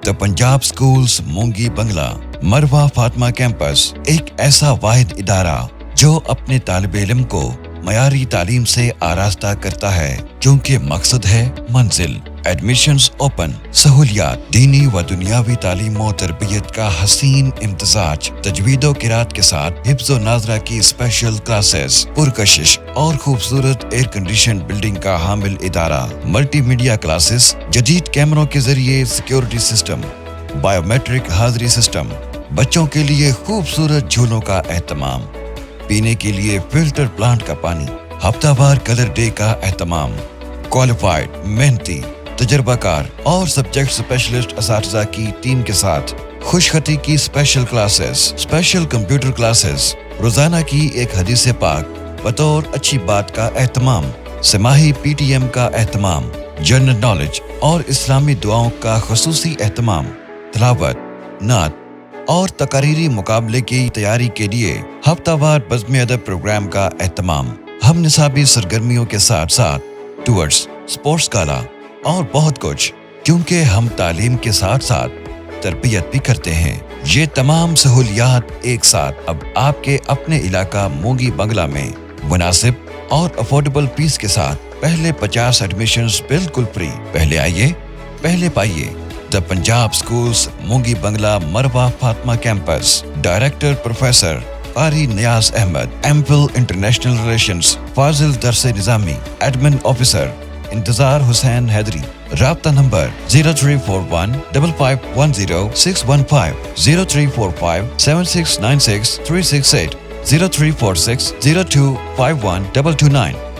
دا Punjab schools Mongi Bangla Marwa Fatima campus ایک ایسا واحد ادارہ جو اپنے طالب علم کو معیاری تعلیم سے آراستہ کرتا ہے، کیونکہ مقصد ہے منزل۔ ایڈمیشنز اوپن، سہولیات، دینی و دنیاوی تعلیم و تربیت کا حسین امتزاج، تجوید و قرات کے ساتھ حفظ و ناظرہ کی اسپیشل کلاسز، پرکشش اور خوبصورت ایئر کنڈیشن بلڈنگ کا حامل ادارہ، ملٹی میڈیا کلاسز، جدید کیمروں کے ذریعے سیکیورٹی سسٹم، بائیو میٹرک حاضری سسٹم، بچوں کے لیے خوبصورت جھولوں کا اہتمام، پینے کے لیے فلٹر پلانٹ کا پانی، ہفتہ وار کلر ڈے کا اہتمام، کوالیفائڈ، محنتی، تجربہ کار اور سبجیکٹ اسپیشلسٹ اساتذہ کی ٹیم کے ساتھ خوش خطی کی special classes, special computer classes, روزانہ کی ایک حدیث پاک بطور اچھی بات کا اہتمام، سماحی پی ٹی ایم کا اہتمام، جنرل نالج اور اسلامی دعاؤں کا خصوصی اہتمام، تلاوت، نعت اور تقریری مقابلے کی تیاری کے لیے ہفتہ وار بزم ادب پروگرام کا اہتمام، ہم نصابی سرگرمیوں کے ساتھ ساتھ ٹورز، اسپورٹس گالا اور بہت کچھ، کیونکہ ہم تعلیم کے ساتھ ساتھ تربیت بھی کرتے ہیں۔ یہ تمام سہولیات ایک ساتھ اب آپ کے اپنے علاقہ مونگی بنگلہ میں مناسب اور افورڈیبل فیس کے ساتھ پہلے 50 ایڈمیشنز بالکل فری۔ پہلے آئیے، پہلے پائیے۔ The Punjab schools Mongi Bangla Marwa Fatima campus, director professor قاری Niaz Ahmad, M Phil international relations, فاضل درس نظامی، ایڈمن آفیسر انتظار حسین حیدری۔ رابطہ نمبر 0341 5510 615 0345 7696 368 0346 0251 229۔